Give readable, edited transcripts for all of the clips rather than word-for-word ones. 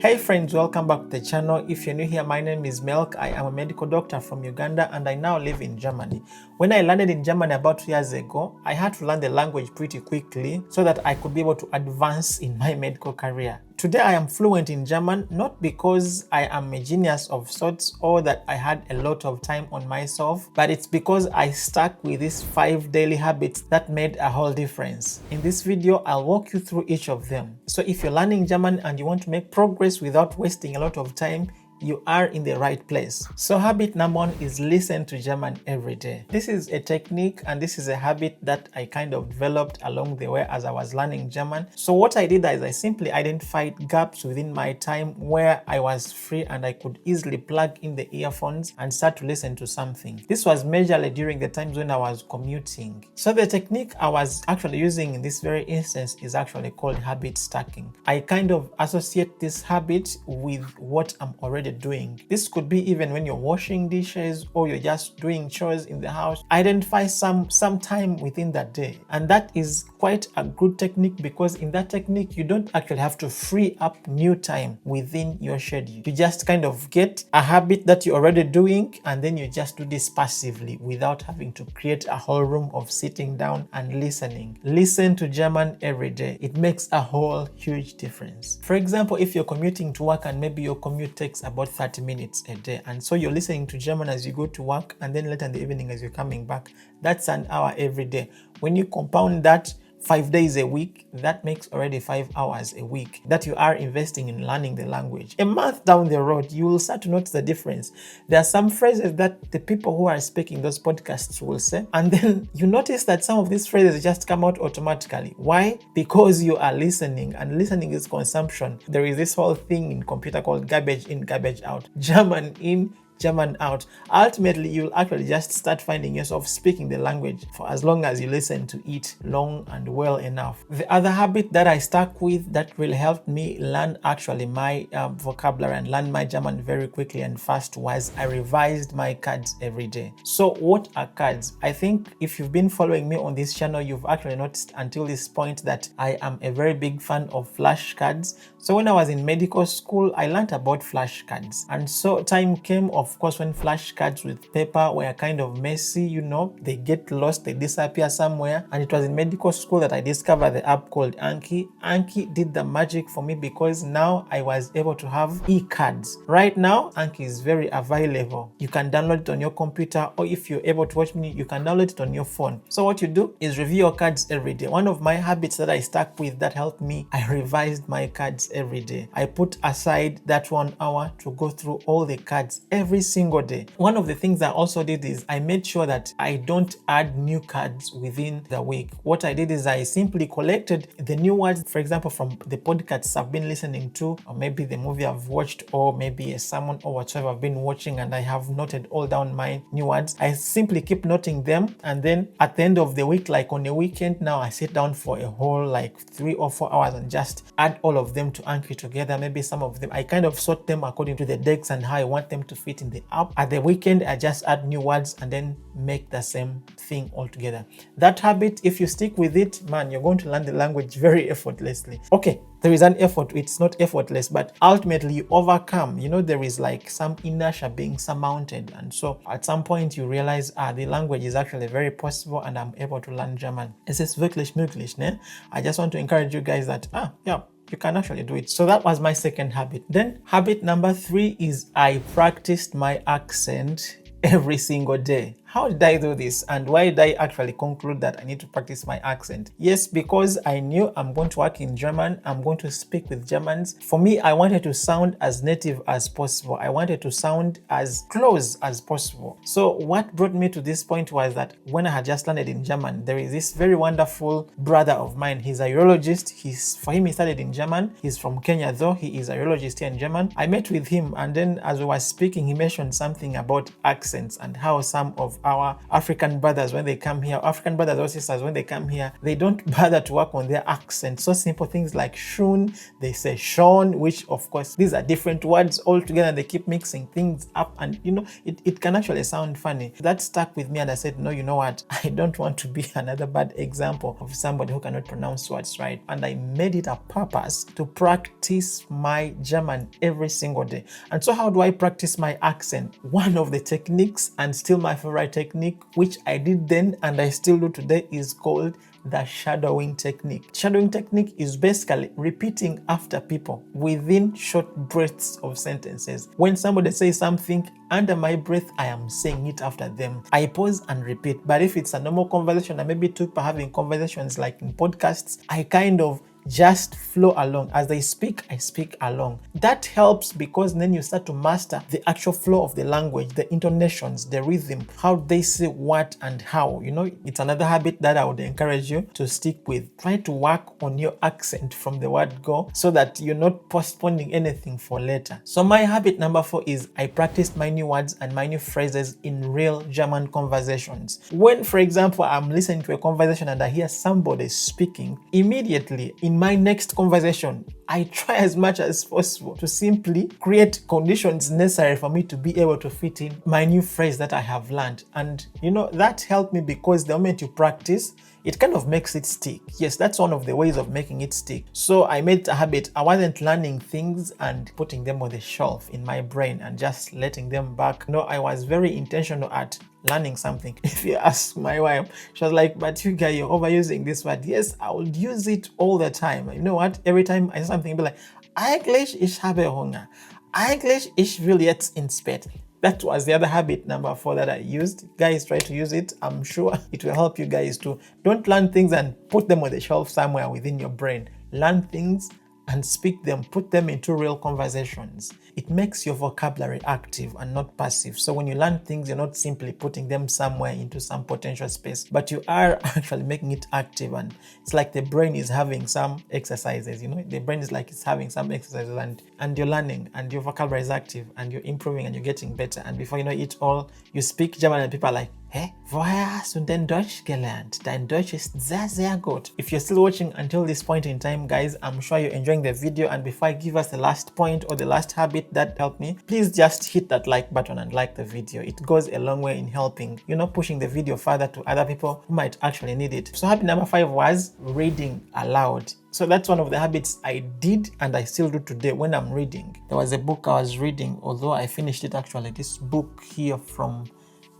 Hey friends, welcome back to the channel. If you're new here, my name is Melk. I am a medical doctor from Uganda and I now live in Germany. When I landed in Germany about 2 years ago, I had to learn the language pretty quickly so that I could be able to advance in my medical career. Today I am fluent in German, not because I am a genius of sorts or that I had a lot of time on myself, but it's because I stuck with these 5 daily habits that made a whole difference. In this video, I'll walk you through each of them. So if you're learning German and you want to make progress without wasting a lot of time, you are in the right place. So habit number 1 is listen to German every day. This is a technique and this is a habit that I kind of developed along the way as I was learning German. So what I did is I simply identified gaps within my time where I was free and I could easily plug in the earphones and start to listen to something. This was majorly during the times when I was commuting. So the technique I was actually using in this very instance is actually called habit stacking. I kind of associate this habit with what I'm already doing. This could be even when you're washing dishes or you're just doing chores in the house. Identify some time within that day, and that is quite a good technique because in that technique you don't actually have to free up new time within your schedule. You just kind of get a habit that you're already doing and then you just do this passively without having to create a whole room of sitting down and listening. Listen to German every day. It makes a whole huge difference. For example, if you're commuting to work and maybe your commute takes about 30 minutes a day, and so you're listening to German as you go to work and then later in the evening as you're coming back, that's an hour every day. When you compound that 5 days a week, that makes already 5 hours a week that you are investing in learning the language. A month down the road, you will start to notice the difference. There are some phrases that the people who are speaking those podcasts will say, and then you notice that some of these phrases just come out automatically. Why? Because you are listening, and listening is consumption. There is this whole thing in computer called garbage in, garbage out. German in, German out. Ultimately, you'll actually just start finding yourself speaking the language for as long as you listen to it long and well enough. The other habit that I stuck with that really helped me learn actually my vocabulary and learn my German very quickly and fast was I revised my cards every day. So what are cards? I think if you've been following me on this channel, you've actually noticed until this point that I am a very big fan of flashcards. So when I was in medical school, I learned about flashcards. And so time came, of course, when flashcards with paper were kind of messy, you know, they get lost, they disappear somewhere. And it was in medical school that I discovered the app called Anki. Anki did the magic for me because now I was able to have e-cards. Right now, Anki is very available. You can download it on your computer, or if you're able to watch me, you can download it on your phone. So what you do is review your cards every day. One of my habits that I stuck with that helped me, I revised my cards every day. I put aside that 1 hour to go through all the cards every single day. One of the things I also did is I made sure that I don't add new cards within the week. What I did is I simply collected the new words, for example, from the podcasts I've been listening to, or maybe the movie I've watched, or maybe a sermon or whatever I've been watching, and I have noted all down my new words. I simply keep noting them, and then at the end of the week, like on a weekend now, I sit down for a whole like 3 or 4 hours and just add all of them to Anki together. Maybe some of them I kind of sort them according to the decks and how I want them to fit in the app. At the weekend, I just add new words and then make the same thing altogether. That habit, if you stick with it, man, you're going to learn the language very effortlessly. Okay, there is an effort. It's not effortless, but ultimately you overcome. You know, there is like some inertia being surmounted, and so at some point you realize, the language is actually very possible and I'm able to learn German. Es ist wirklich möglich, ne? I just want to encourage you guys that, yeah, you can actually do it. So that was my second habit. Then habit number 3 is I practiced my accent every single day. How did I do this, and why did I actually conclude that I need to practice my accent? Yes, because I knew I'm going to work in German, I'm going to speak with Germans. For me, I wanted to sound as native as possible. I wanted to sound as close as possible. So what brought me to this point was that when I had just landed in German, there is this very wonderful brother of mine. He's a urologist. For him, he studied in German. He's from Kenya, though. He is a urologist here in German. I met with him, and then as we were speaking, he mentioned something about accents and how some of our African brothers when they come here, African brothers or sisters when they come here, they don't bother to work on their accent. So simple things like shun, they say Sean, which of course these are different words altogether. They keep mixing things up, and it can actually sound funny. That stuck with me, and I said, no, you know what? I don't want to be another bad example of somebody who cannot pronounce words right. And I made it a purpose to practice my German every single day. And so how do I practice my accent? One of the techniques, and still my favorite technique, which I did then and I still do today, is called the shadowing technique. Shadowing technique is basically repeating after people within short breaths of sentences. When somebody says something, under my breath, I am saying it after them. I pause and repeat. But if it's a normal conversation, and maybe two people having conversations like in podcasts, I kind of just flow along. As they speak, I speak along. That helps because then you start to master the actual flow of the language, the intonations, the rhythm, how they say what and how. It's another habit that I would encourage you to stick with. Try to work on your accent from the word go so that you're not postponing anything for later. So my habit number 4 is I practice my new words and my new phrases in real German conversations. When, for example, I'm listening to a conversation and I hear somebody speaking, immediately in my next conversation, I try as much as possible to simply create conditions necessary for me to be able to fit in my new phrase that I have learned. And that helped me because the moment you practice, it kind of makes it stick. Yes, that's one of the ways of making it stick. So I made it a habit. I wasn't learning things and putting them on the shelf in my brain and just letting them back. No, I was very intentional at learning something. If you ask my wife, she was like, but you guys, you're overusing this word. Yes, I would use it all the time. You know what? Every time I say something, I'll be like, eigentlich ich habe Hunger. Eigentlich ich will jetzt ins Bett. That was the other habit number 4 that I used. Guys, try to use it. I'm sure it will help you guys too. Don't learn things and put them on the shelf somewhere within your brain. Learn things and speak them, put them into real conversations. It makes your vocabulary active and not passive. So when you learn things, you're not simply putting them somewhere into some potential space, but you are actually making it active. And it's like the brain is having some exercises, the brain is like it's having some exercises, and you're learning and your vocabulary is active and you're improving and you're getting better. And before you know it all, you speak German and people are like, hey, woher hast du denn Deutsch gelernt? Dein Deutsch ist sehr, sehr gut. If you're still watching until this point in time, guys, I'm sure you're enjoying the video. And before I give us the last point or the last habit that helped me, please just hit that like button and like the video. It goes a long way in helping, pushing the video further to other people who might actually need it. So habit number 5 was reading aloud. So that's one of the habits I did and I still do today when I'm reading. There was a book I was reading, although I finished it actually. This book here from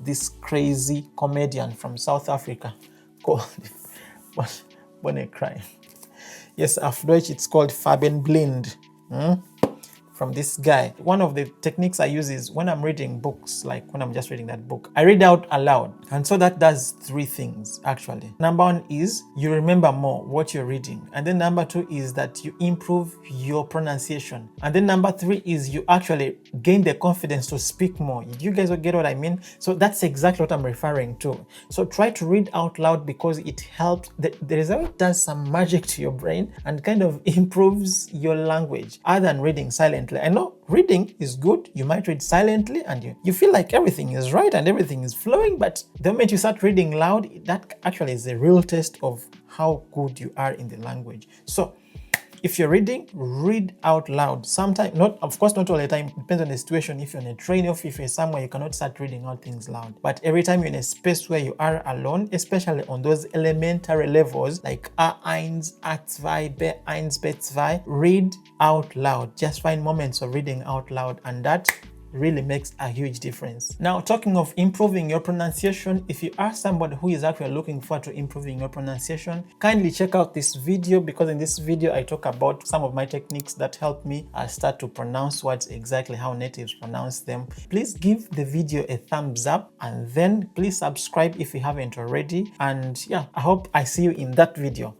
this crazy comedian from South Africa called Bonne Crime. Yes, auf Deutsch it's called Farbenblind. From this guy. One of the techniques I use is when I'm reading books, like when I'm just reading that book, I read out aloud. And so that does 3 things actually. Number 1 is you remember more what you're reading. And then number 2 is that you improve your pronunciation. And then number 3 is you actually gain the confidence to speak more. You guys will get what I mean? So that's exactly what I'm referring to. So try to read out loud because it helps. The result does some magic to your brain and kind of improves your language other than reading silently. I know reading is good. You might read silently and you feel like everything is right and everything is flowing, but the moment you start reading loud, that actually is a real test of how good you are in the language. So if you're reading, read out loud. Sometimes, of course, not all the time. It depends on the situation. If you're on a train or if you're somewhere, you cannot start reading out things loud. But every time you're in a space where you are alone, especially on those elementary levels like A1, A2, B1, B2, read out loud. Just find moments of reading out loud, and that really makes a huge difference. Now, talking of improving your pronunciation, if you are somebody who is actually looking forward to improving your pronunciation, kindly check out this video, because in this video I talk about some of my techniques that help me start to pronounce words exactly how natives pronounce them. Please give the video a thumbs up and then please subscribe if you haven't already. And yeah, I hope I see you in that video.